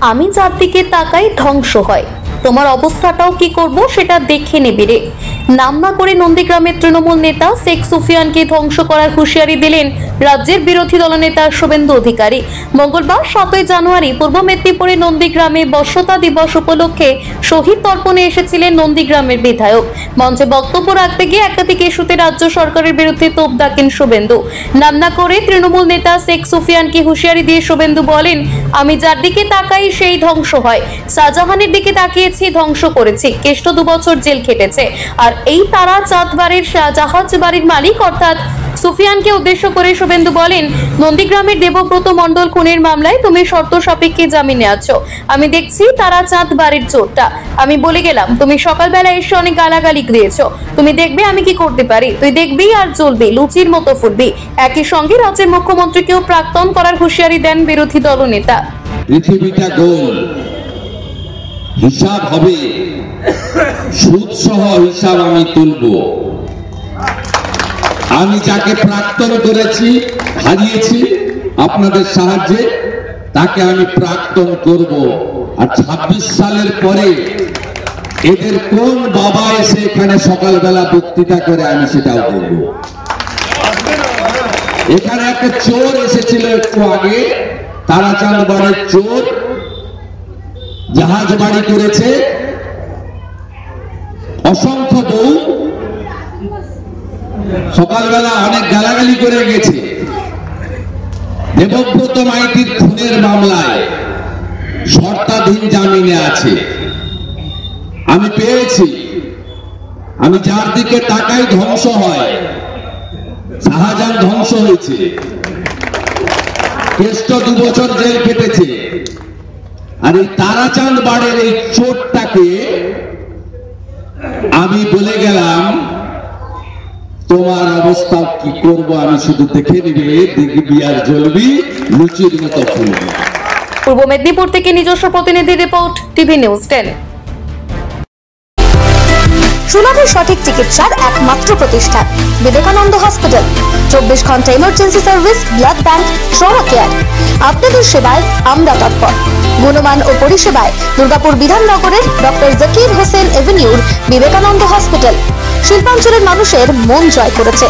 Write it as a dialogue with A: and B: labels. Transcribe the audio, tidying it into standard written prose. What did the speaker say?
A: আমি যার দিকে তাকাই ধ্বংস হয়। তোমার অবস্থাটাও কি করব সেটা দেখে নেবে রে। নাম না করে নন্দীগ্রামের তৃণমূল নেতা শেখ সুফিয়ানকে ধ্বংস করার হুঁশিয়ারি দিলেন রাজ্যের বিরোধী দলনেতা শুভেন্দু অধিকারী। মঙ্গলবার 7 জানুয়ারি পূর্ব মেদিনীপুরের নন্দীগ্রামে বর্ষতা দিবস উপলক্ষে শহীদ তর্পণে এসেছিলেন নন্দীগ্রামের বিধায়ক। মঞ্চে বক্তব্য রাখতে গিয়ে একাধিক ইস্যুতে রাজ্য সরকারের বিরুদ্ধে তোপ দাগেন শুভেন্দু। নাম না করে তৃণমূল নেতা শেখ সুফিয়ানকে হুঁশিয়ারি দিয়ে শুভেন্দু বলেন, আমি যার দিকে তাকাই সেই ধ্বংস হয়। শাহজাহানের দিকে তাকিয়েছি, ধ্বংস করেছি। কেষ্ট 2 বছর জেল খেটেছে। আর এই তারা চাঁদ বাড়ির জাহাজ বাড়ির মালিক অর্থাৎ সুফিয়ানকে উদ্দেশ্য করে শুভেন্দু বলেন, নন্দীগ্রামের দেবব্রত মণ্ডল খুনের মামলায় তুমি শর্ত সাপেক্ষে জামিনে আছো। আমি দেখছি তারা চাঁদ বাড়ির চোরটা। আমি বলে গেলাম, তুমি সকালবেলা এসে অনেক গালাগালি দিয়েছো। তুমি দেখবে আমি কি করতে পারি। তুই দেখবি আর চলবি, লুচির মতো ফুটবি। একই সঙ্গে রাজ্যের মুখ্যমন্ত্রীকেও প্রাক্তন করার হুঁশিয়ারি দেন বিরোধী দলনেতা।
B: পৃথিবীটা গোল, হিসাব হবে, সুদ সহ হিসাব আমি তুলব। আমি যাকে প্রাক্তন করেছি, হারিয়েছি আপনাদের সাহায্যে, তাকে আমি প্রাক্তন করব। আর 26 সালের পরে এদের কোন বাবা এসে এখানে সকালবেলা বক্তৃতা করে আমি সেটাও করব। এখানে একটা চোর এসেছিল একটু আগে, তারাচাঁদ বাড়ির চোর, জাহাজ বাড়ি করেছে, অসংখ্য বউ, সকালবেলা অনেক গালাগালি করে গেছে। দেবব্রত মাইতির খুনের মামলায় শর্তাধীন জামিনে আছে। আমি পেয়েছি, আমি যার দিকে তাকাই ধ্বংস হয়। শাহজাহান ধ্বংস হয়েছে, কেষ্ট 2 বছর জেল খেটেছে। আর এই তারাচাঁদ বাড়ির এই চোরটাকে আমি বলে গেলাম, তোমার অবস্থা কি করব আমি শুধু দেখে নিবি, দেখবি আর জ্বলবি, লুচির মতো ফুলবি।
A: পূর্ব মেদিনীপুর থেকে নিজস্ব প্রতিনিধি রিপোর্ট, টিভি নিউজ 10।
C: সুলভ সঠিক চিকিৎসার একমাত্র প্রতিষ্ঠান বিবেকানন্দ হসপিটাল। 24 ঘন্টা emergency service, blood bank, trauma care. আপনাদের সেবায় আমরা তৎপর। গুণমান ও পরিষেবায় দুর্গাপুর বিধাননগরের ডক্টর জাকির হোসেন এভিনিউর বিবেকানন্দ হসপিটাল শিল্পাঞ্চলের মানুষের মন জয় করেছে।